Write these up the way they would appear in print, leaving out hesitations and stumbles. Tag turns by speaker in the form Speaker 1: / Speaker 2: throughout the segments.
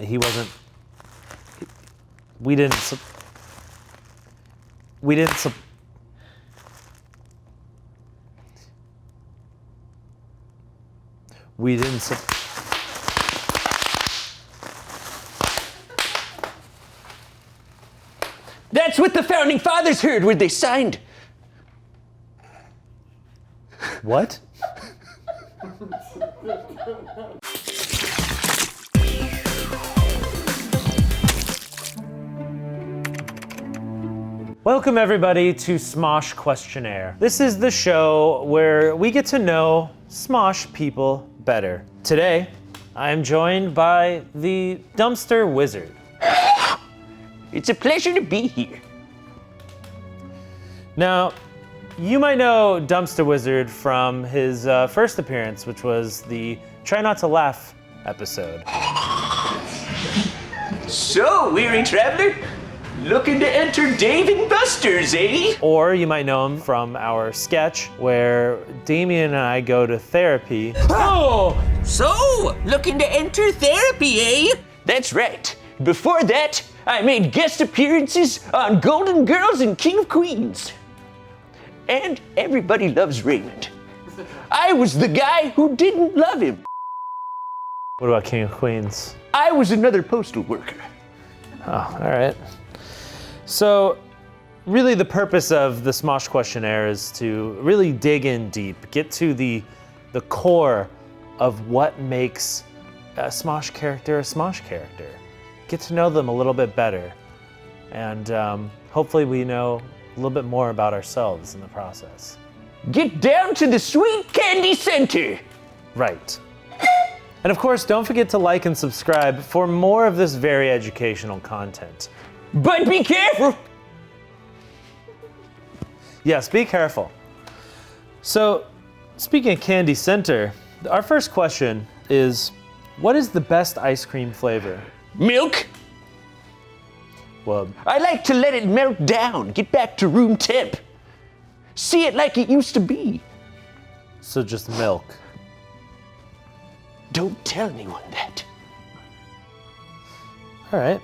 Speaker 1: He wasn't. We didn't. We didn't. We didn't.
Speaker 2: That's what the Founding Fathers heard when they signed.
Speaker 1: What? Welcome everybody to Smosh Questionnaire. This is the show where we get to know Smosh people better. Today, I am joined by the Dumpster Wizard.
Speaker 2: It's a pleasure to be here.
Speaker 1: Now, you might know Dumpster Wizard from his first appearance, which was the Try Not to Laugh episode.
Speaker 2: So, weary traveler, looking to enter Dave and Buster's, eh?
Speaker 1: Or you might know him from our sketch where Damien and I go to therapy.
Speaker 2: Oh! So, looking to enter therapy, eh? That's right. Before that, I made guest appearances on Golden Girls and King of Queens. And Everybody Loves Raymond. I was the guy who didn't love him.
Speaker 1: What about King of Queens?
Speaker 2: I was another postal worker.
Speaker 1: Oh, all right. So, really the purpose of the Smosh Questionnaire is to really dig in deep, get to the core of what makes a Smosh character a Smosh character. Get to know them a little bit better. And hopefully we know a little bit more about ourselves in the process.
Speaker 2: Get down to the Sweet Candy Center.
Speaker 1: Right. And of course, don't forget to like and subscribe for more of this very educational content.
Speaker 2: But be careful.
Speaker 1: Yes, be careful. So, speaking of Candy Center, our first question is, what is the best ice cream flavor?
Speaker 2: Milk.
Speaker 1: Well,
Speaker 2: I like to let it melt down, get back to room temp. See it like it used to be.
Speaker 1: so just milk.
Speaker 2: Don't tell anyone that.
Speaker 1: All right.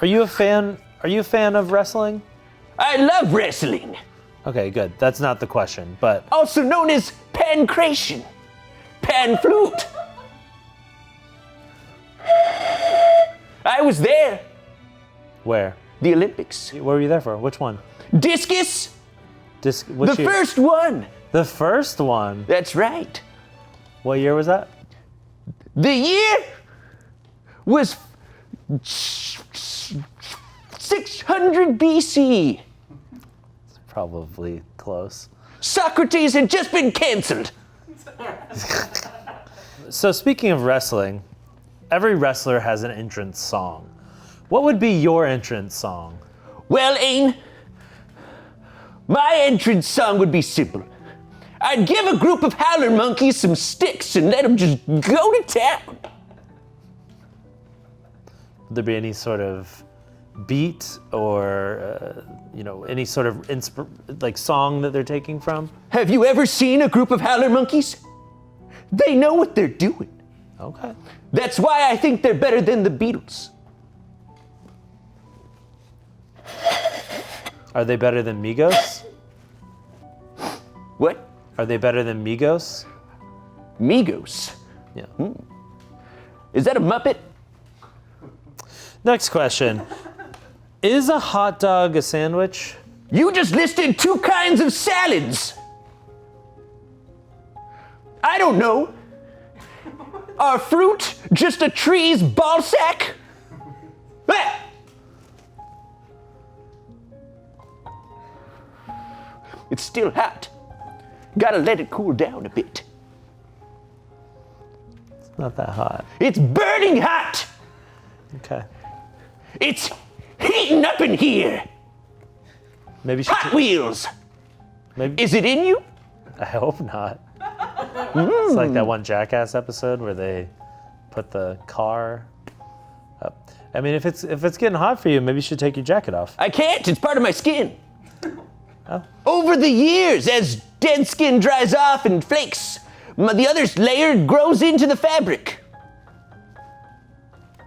Speaker 1: Are you a fan of wrestling?
Speaker 2: I love wrestling.
Speaker 1: Okay, good. That's not the question, but
Speaker 2: Also known as pancration. Pan flute. I was there.
Speaker 1: where?
Speaker 2: The Olympics.
Speaker 1: What were you there for? Which one?
Speaker 2: Discus.
Speaker 1: Which
Speaker 2: The
Speaker 1: year?
Speaker 2: first one.
Speaker 1: The first one.
Speaker 2: That's right.
Speaker 1: What year was that?
Speaker 2: The year was 600 BC.
Speaker 1: Probably close.
Speaker 2: Socrates had just been canceled.
Speaker 1: So speaking of wrestling, every wrestler has an entrance song. What would be your entrance song?
Speaker 2: Well, Ain, my entrance song would be simple. I'd give a group of howler monkeys some sticks and let them just go to town.
Speaker 1: Would there be any sort of beat or any sort of song that they're taking from?
Speaker 2: Have you ever seen a group of howler monkeys? They know what they're doing.
Speaker 1: Okay.
Speaker 2: That's why I think they're better than the Beatles.
Speaker 1: Are they better than Migos?
Speaker 2: What?
Speaker 1: Are they better than Migos?
Speaker 2: Migos.
Speaker 1: Yeah.
Speaker 2: Is that a Muppet?
Speaker 1: Next question. Is a hot dog a sandwich?
Speaker 2: You just listed 2 kinds of salads. I don't know. Are fruit just a tree's ball sack? Ah! It's still hot. Gotta let it cool down a bit.
Speaker 1: It's not that hot.
Speaker 2: It's burning hot.
Speaker 1: Okay.
Speaker 2: It's heating up in here.
Speaker 1: Maybe you should
Speaker 2: Hot Wheels.
Speaker 1: maybe
Speaker 2: Is it in you?
Speaker 1: I hope not. It's like that one Jackass episode where they put the car up. I mean, if it's getting hot for you, maybe you should take your jacket off.
Speaker 2: I can't. It's part of my skin.
Speaker 1: Oh.
Speaker 2: Over the years, as dead skin dries off and flakes, the other layer grows into the fabric.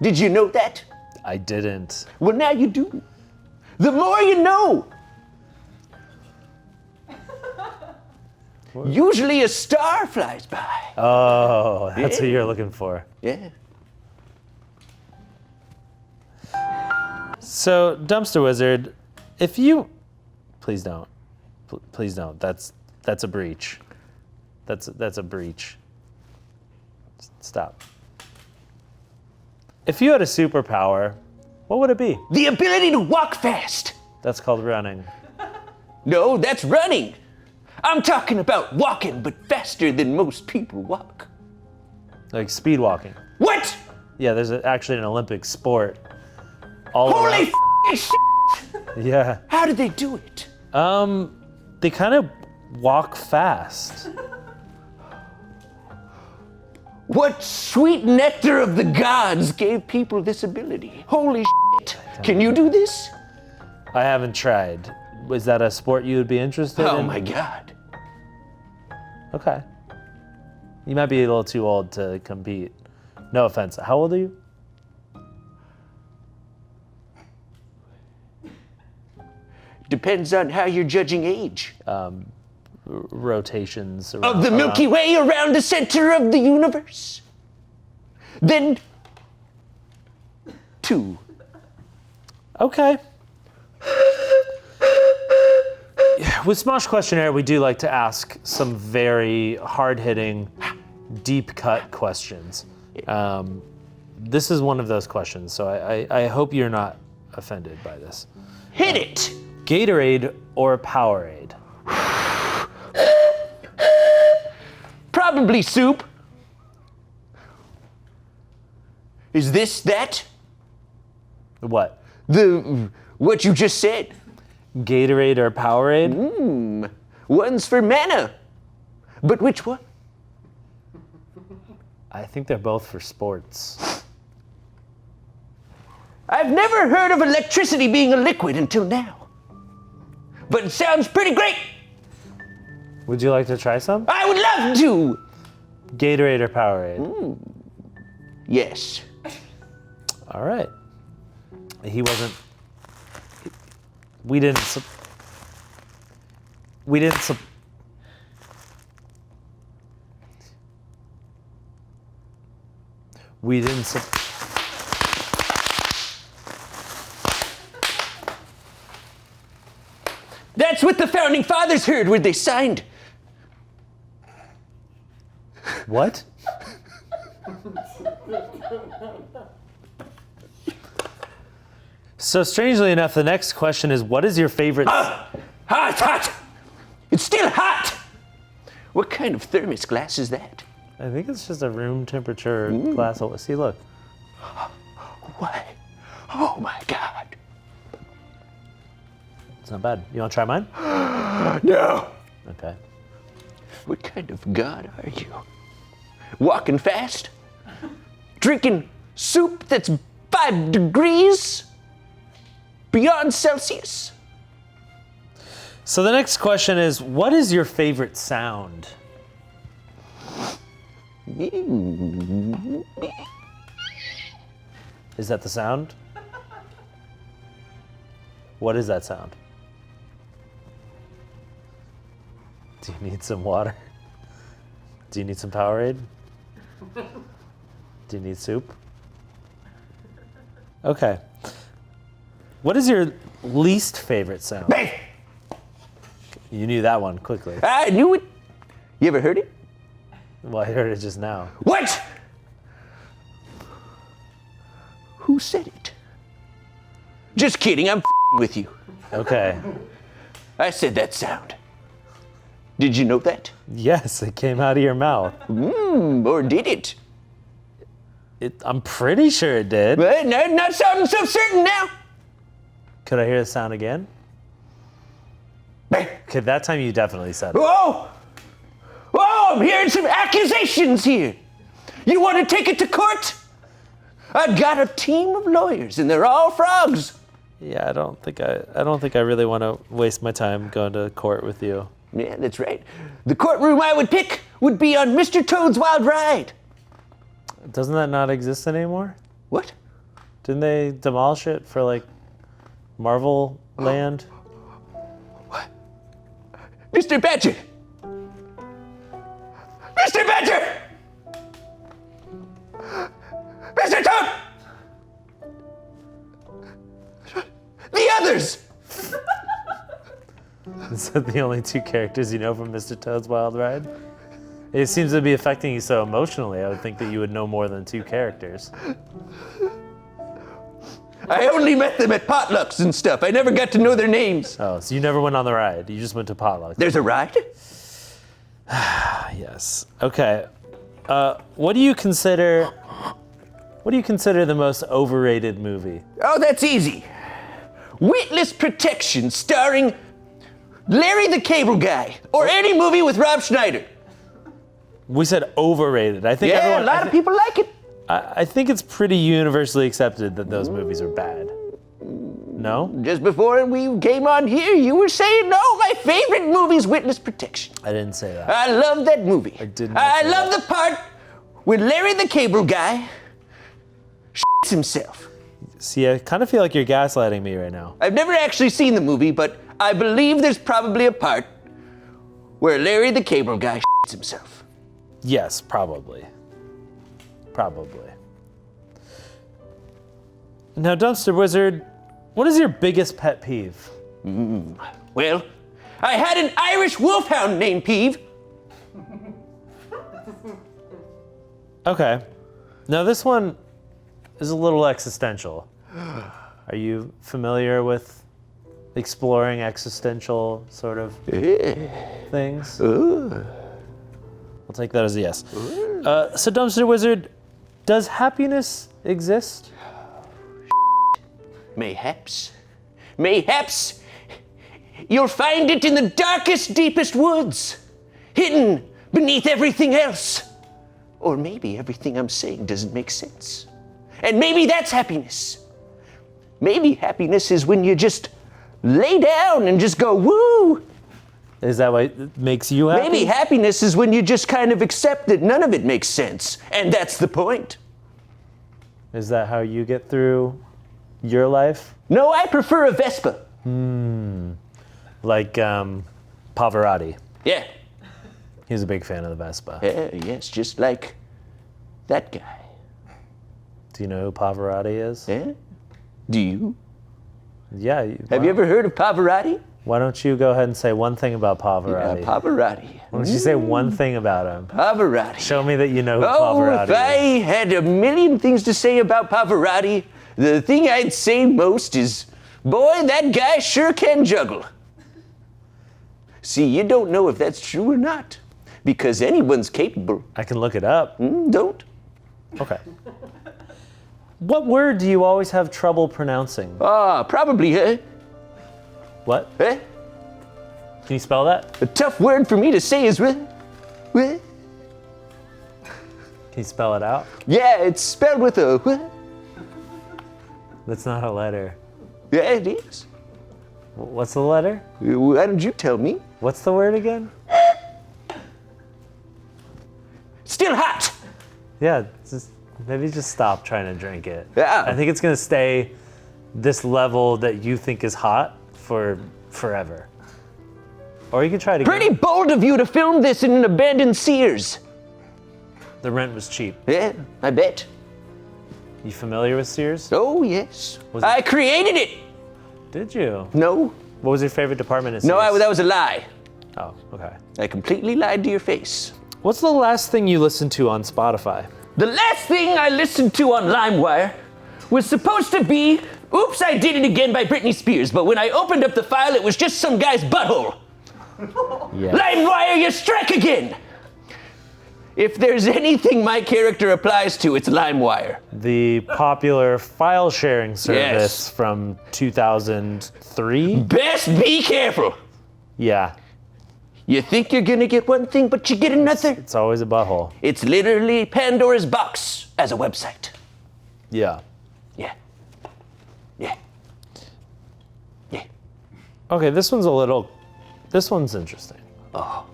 Speaker 2: Did you know that?
Speaker 1: I didn't.
Speaker 2: Well, now you do. The more you know. Usually a star flies by.
Speaker 1: Oh, that's what you're looking for.
Speaker 2: Yeah.
Speaker 1: So, Dumpster Wizard, if you... Please don't. Please don't. That's a breach. That's a breach. Stop. If you had a superpower, what would it be?
Speaker 2: The ability to walk fast.
Speaker 1: That's called running.
Speaker 2: No, that's running. I'm talking about walking, but faster than most people walk.
Speaker 1: Like speed walking.
Speaker 2: What?
Speaker 1: Yeah, there's actually an Olympic sport. All
Speaker 2: Holy
Speaker 1: around.
Speaker 2: shit!
Speaker 1: Yeah.
Speaker 2: How did they do it?
Speaker 1: They kind of walk fast.
Speaker 2: What sweet nectar of the gods gave people this ability? Holy shit! Can you do this?
Speaker 1: I haven't tried. Was that a sport you would be interested in?
Speaker 2: Oh my god.
Speaker 1: Okay. You might be a little too old to compete. No offense. How old are you?
Speaker 2: Depends on how you're judging age.
Speaker 1: Rotations around,
Speaker 2: Of the Milky Way around the center of the universe. Then 2.
Speaker 1: Okay. With Smosh Questionnaire, we do like to ask some very hard-hitting, deep-cut questions. This is one of those questions, so I hope you're not offended by this.
Speaker 2: Hit it!
Speaker 1: Gatorade or PowerAid?
Speaker 2: Probably soup. Is this that?
Speaker 1: What?
Speaker 2: What you just said?
Speaker 1: Gatorade or PowerAid?
Speaker 2: One's for mana. But which one?
Speaker 1: I think they're both for sports.
Speaker 2: I've never heard of electricity being a liquid until now. But it sounds pretty great.
Speaker 1: Would you like to try some?
Speaker 2: I would love to.
Speaker 1: Gatorade or PowerAid?
Speaker 2: Yes.
Speaker 1: All right. He wasn't. We didn't. We didn't. We didn't.
Speaker 2: That's what the founding fathers heard when they signed.
Speaker 1: What? So strangely enough, the next question is, what is your favorite?
Speaker 2: Hot! It's still hot! What kind of thermos glass is that?
Speaker 1: I think it's just a room temperature glass. See, look.
Speaker 2: What? Oh my god.
Speaker 1: It's not bad. You want to try mine?
Speaker 2: No.
Speaker 1: Okay.
Speaker 2: What kind of god are you? Walking fast? Drinking soup that's 5 degrees beyond Celsius?
Speaker 1: So the next question is, what is your favorite sound? Is that the sound? What is that sound? Do you need some water? Do you need some PowerAid? Do you need soup? Okay. What is your least favorite sound?
Speaker 2: Bang!
Speaker 1: You knew that one quickly.
Speaker 2: I knew it. You ever heard it?
Speaker 1: Well, I heard it just now.
Speaker 2: What? Who said it? Just kidding, I'm with you.
Speaker 1: Okay.
Speaker 2: I said that sound. Did you know that?
Speaker 1: Yes, it came out of your mouth.
Speaker 2: Or did it?
Speaker 1: I'm pretty sure it did.
Speaker 2: Well, no, not sounding so certain now.
Speaker 1: Could I hear the sound again?
Speaker 2: Bang.
Speaker 1: Okay, that time you definitely said it.
Speaker 2: Whoa! Whoa, I'm hearing some accusations here. You want to take it to court? I've got a team of lawyers and they're all frogs.
Speaker 1: Yeah, I don't think I really want to waste my time going to court with you.
Speaker 2: Yeah, that's right. The courtroom I would pick would be on Mr. Toad's Wild Ride.
Speaker 1: Doesn't that not exist anymore?
Speaker 2: What?
Speaker 1: Didn't they demolish it for like Marvel Land?
Speaker 2: What? Mr. Badger! Mr. Badger! Mr. Toad! The others!
Speaker 1: Is that the only two characters you know from Mr. Toad's Wild Ride? It seems to be affecting you so emotionally. I would think that you would know more than two characters.
Speaker 2: I only met them at potlucks and stuff. I never got to know their names.
Speaker 1: Oh, so you never went on the ride. You just went to potluck.
Speaker 2: There's a ride?
Speaker 1: Yes. Okay. What do you consider the most overrated movie?
Speaker 2: Oh, that's easy. Witness Protection, starring Larry the Cable Guy, or any movie with Rob Schneider.
Speaker 1: We said overrated. I think
Speaker 2: Yeah, a lot of people like it.
Speaker 1: I think it's pretty universally accepted that those movies are bad. No?
Speaker 2: Just before we came on here, you were saying, no, my favorite movie's Witness Protection.
Speaker 1: I didn't say that.
Speaker 2: I love that movie.
Speaker 1: I did not
Speaker 2: I
Speaker 1: say
Speaker 2: love
Speaker 1: that.
Speaker 2: the part when Larry the Cable Guy shits himself.
Speaker 1: See, I kind of feel like you're gaslighting me right now.
Speaker 2: I've never actually seen the movie, but I believe there's probably a part where Larry the Cable Guy shits himself.
Speaker 1: Yes, probably. Probably. Now, Dumpster Wizard, what is your biggest pet peeve?
Speaker 2: Well, I had an Irish wolfhound named Peeve.
Speaker 1: Okay. Now, this one is a little existential. Are you familiar with exploring existential sort of things? I'll take that as a yes. So, Dumpster Wizard, does happiness exist?
Speaker 2: Mayhaps. Mayhaps you'll find it in the darkest, deepest woods, hidden beneath everything else. Or maybe everything I'm saying doesn't make sense. And maybe that's happiness. Maybe happiness is when you just lay down and just go, woo.
Speaker 1: Is that what makes you happy?
Speaker 2: Maybe happiness is when you just kind of accept that none of it makes sense. And that's the point.
Speaker 1: Is that how you get through your life?
Speaker 2: No, I prefer a Vespa.
Speaker 1: Like Pavarotti.
Speaker 2: Yeah.
Speaker 1: He's a big fan of the Vespa.
Speaker 2: Yes, just like that guy.
Speaker 1: Do you know who Pavarotti is?
Speaker 2: Yeah? Do you?
Speaker 1: Yeah.
Speaker 2: Have you ever heard of Pavarotti?
Speaker 1: Why don't you go ahead and say one thing about Pavarotti?
Speaker 2: Yeah, Pavarotti.
Speaker 1: Why don't you say one thing about him?
Speaker 2: Pavarotti.
Speaker 1: Show me that you know who
Speaker 2: Oh,
Speaker 1: Pavarotti
Speaker 2: if I
Speaker 1: is.
Speaker 2: had a million things to say about Pavarotti, the thing I'd say most is, boy, that guy sure can juggle. See, you don't know if that's true or not, because anyone's capable.
Speaker 1: I can look it up.
Speaker 2: Don't.
Speaker 1: Okay. What word do you always have trouble pronouncing?
Speaker 2: Probably, huh?
Speaker 1: What?
Speaker 2: Huh?
Speaker 1: Can you spell that?
Speaker 2: A tough word for me to say is,
Speaker 1: Can you spell it out?
Speaker 2: yeah, it's spelled with a,
Speaker 1: That's not a letter.
Speaker 2: yeah, it is.
Speaker 1: What's the letter?
Speaker 2: Why don't you tell me?
Speaker 1: What's the word again?
Speaker 2: Still hot.
Speaker 1: Yeah, maybe just stop trying to drink it.
Speaker 2: Yeah.
Speaker 1: I think it's gonna stay this level that you think is hot for forever. Or you can try to
Speaker 2: Pretty bold of you to film this in an abandoned Sears.
Speaker 1: The rent was cheap.
Speaker 2: Yeah, I bet.
Speaker 1: You familiar with Sears?
Speaker 2: Oh, yes.
Speaker 1: Was it-
Speaker 2: I created it.
Speaker 1: Did you?
Speaker 2: No,
Speaker 1: What was your favorite department at Sears?
Speaker 2: no, that was a lie.
Speaker 1: Oh, okay.
Speaker 2: I completely lied to your face.
Speaker 1: What's the last thing you listened to on Spotify?
Speaker 2: The last thing I listened to on Limewire was supposed to be Oops, I Did It Again by Britney Spears, but when I opened up the file, it was just some guy's butthole.
Speaker 1: Yeah.
Speaker 2: Limewire, you strike again! If there's anything my character applies to, it's Limewire.
Speaker 1: The popular file sharing service
Speaker 2: Yes.
Speaker 1: from 2003?
Speaker 2: Best be careful.
Speaker 1: Yeah,
Speaker 2: You think you're gonna get one thing, but you get another.
Speaker 1: it's always a butthole.
Speaker 2: It's literally Pandora's box as a website.
Speaker 1: Yeah.
Speaker 2: Yeah. Yeah. Yeah.
Speaker 1: Okay, this one's interesting.
Speaker 2: Oh.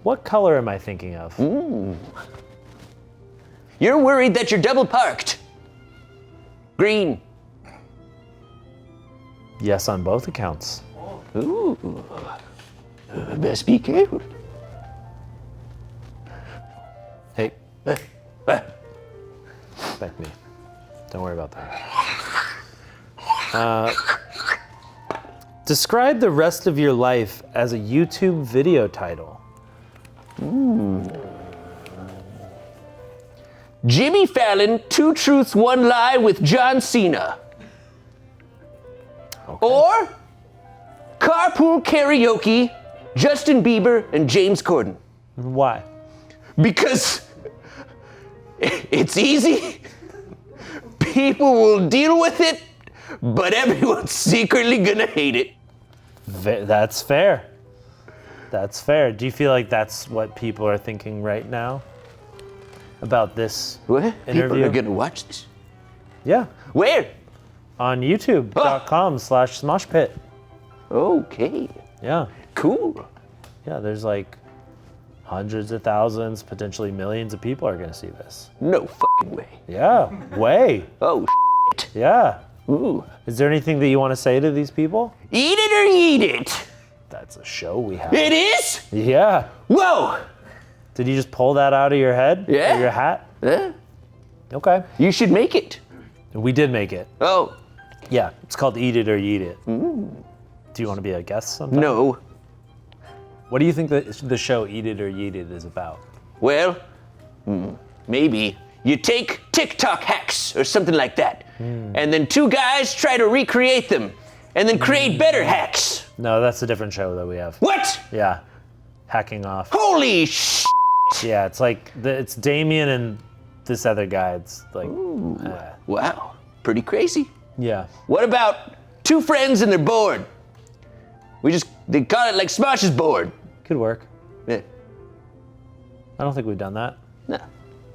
Speaker 1: What color am I thinking of?
Speaker 2: You're worried that you're double parked. Green.
Speaker 1: Yes, on both accounts.
Speaker 2: Ooh. Best be careful.
Speaker 1: Hey,
Speaker 2: What?
Speaker 1: back me. Don't worry about that. Describe the rest of your life as a YouTube video title.
Speaker 2: Jimmy Fallon, 2 Truths, 1 Lie with John Cena.
Speaker 1: Okay.
Speaker 2: Or Carpool Karaoke, Justin Bieber and James Corden.
Speaker 1: Why?
Speaker 2: Because it's easy, people will deal with it, but everyone's secretly gonna hate it.
Speaker 1: That's fair. That's fair. Do you feel like that's what people are thinking right now about this
Speaker 2: What?
Speaker 1: interview?
Speaker 2: People are gonna watch this?
Speaker 1: Yeah,
Speaker 2: Where?
Speaker 1: on youtube.com/smoshpit.
Speaker 2: Okay,
Speaker 1: Yeah,
Speaker 2: cool.
Speaker 1: yeah, there's like hundreds of thousands, potentially millions of people are gonna see this.
Speaker 2: No fucking way.
Speaker 1: Yeah, way.
Speaker 2: Oh, shit.
Speaker 1: Yeah.
Speaker 2: Ooh.
Speaker 1: Is there anything that you want to say to these people?
Speaker 2: Eat it or eat it.
Speaker 1: That's a show we have.
Speaker 2: It is?
Speaker 1: Yeah.
Speaker 2: Whoa.
Speaker 1: Did you just pull that out of your head?
Speaker 2: Yeah.
Speaker 1: Or your hat?
Speaker 2: Huh?
Speaker 1: Okay.
Speaker 2: You should make it.
Speaker 1: We did make it.
Speaker 2: Oh,
Speaker 1: Yeah, it's called Eat It or Yeet It. Do you want to be a guest sometime?
Speaker 2: no.
Speaker 1: What do you think the show Eat It or Yeet It is about?
Speaker 2: Well, maybe you take TikTok hacks or something like that, and then 2 guys try to recreate them, and then create better hacks.
Speaker 1: No, that's a different show that we have.
Speaker 2: What?
Speaker 1: Yeah, hacking off.
Speaker 2: Holy sh!
Speaker 1: Yeah, it's like it's Damien and this other guy. It's like,
Speaker 2: Wow, pretty crazy.
Speaker 1: yeah.
Speaker 2: What about 2 friends and they're bored? They call it like Smosh is bored.
Speaker 1: Could work.
Speaker 2: Yeah.
Speaker 1: I don't think we've done that.
Speaker 2: No.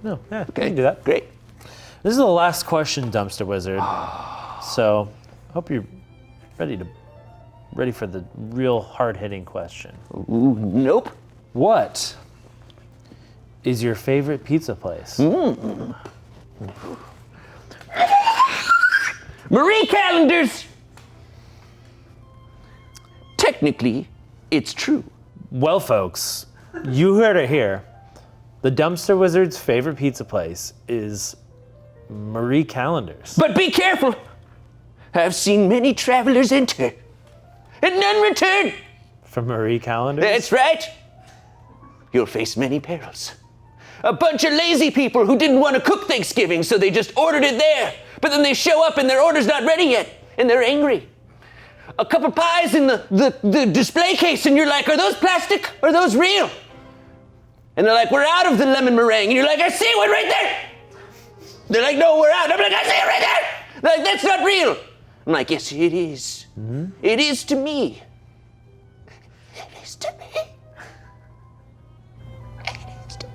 Speaker 1: No, yeah, we
Speaker 2: Okay.
Speaker 1: can do that.
Speaker 2: Great.
Speaker 1: This is the last question, Dumpster Wizard. So, hope you're ready for the real hard-hitting question.
Speaker 2: Ooh, nope.
Speaker 1: What is your favorite pizza place?
Speaker 2: Marie Callender's. Technically, it's true.
Speaker 1: Well, folks, you heard it here. The Dumpster Wizard's favorite pizza place is Marie Callender's.
Speaker 2: But be careful. I've seen many travelers enter, and none return.
Speaker 1: From Marie Callender's?
Speaker 2: That's right. You'll face many perils. A bunch of lazy people who didn't want to cook Thanksgiving, so they just ordered it there. But then they show up and their order's not ready yet, and they're angry. A couple pies in the display case, and you're like, are those plastic? Are those real? And they're like, we're out of the lemon meringue. And you're like, I see one right there. They're like, no, we're out. I'm like, I see it right there. They're like, that's not real. I'm like, yes, it is. Mm-hmm. It is to me. It is to me. It is to me.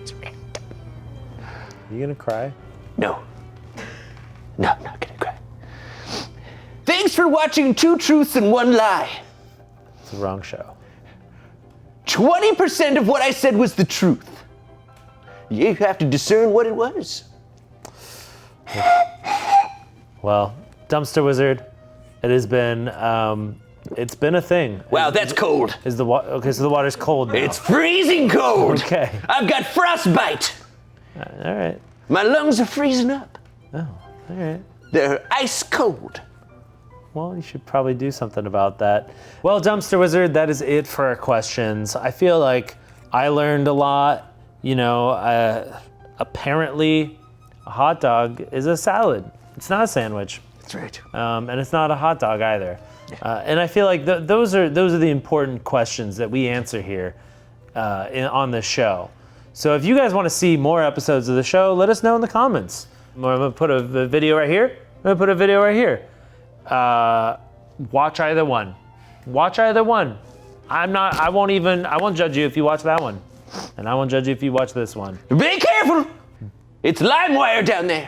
Speaker 2: It's real.
Speaker 1: You gonna cry?
Speaker 2: No. No, I'm not gonna cry. Thanks for watching 2 Truths and 1 Lie.
Speaker 1: It's the wrong show.
Speaker 2: 20% of what I said was the truth. You have to discern what it was.
Speaker 1: Well, Dumpster Wizard, it has been, it's been a thing.
Speaker 2: Wow, that's cold.
Speaker 1: Okay, so the water's cold now.
Speaker 2: It's freezing cold.
Speaker 1: Okay.
Speaker 2: I've got frostbite.
Speaker 1: All right.
Speaker 2: My lungs are freezing up.
Speaker 1: Oh, all right.
Speaker 2: They're ice cold.
Speaker 1: Well, you should probably do something about that. Well, Dumpster Wizard, that is it for our questions. I feel like I learned a lot. You know, apparently a hot dog is a salad. It's not a sandwich.
Speaker 2: That's right.
Speaker 1: And it's not a hot dog either. And I feel like those are the important questions that we answer here on this show. So if you guys want to see more episodes of the show, let us know in the comments. I'm gonna put a video right here. I'm gonna put a video right here. Watch either one. Watch either one. I won't judge you if you watch that one. And I won't judge you if you watch this one.
Speaker 2: Be careful. It's Limewire down there.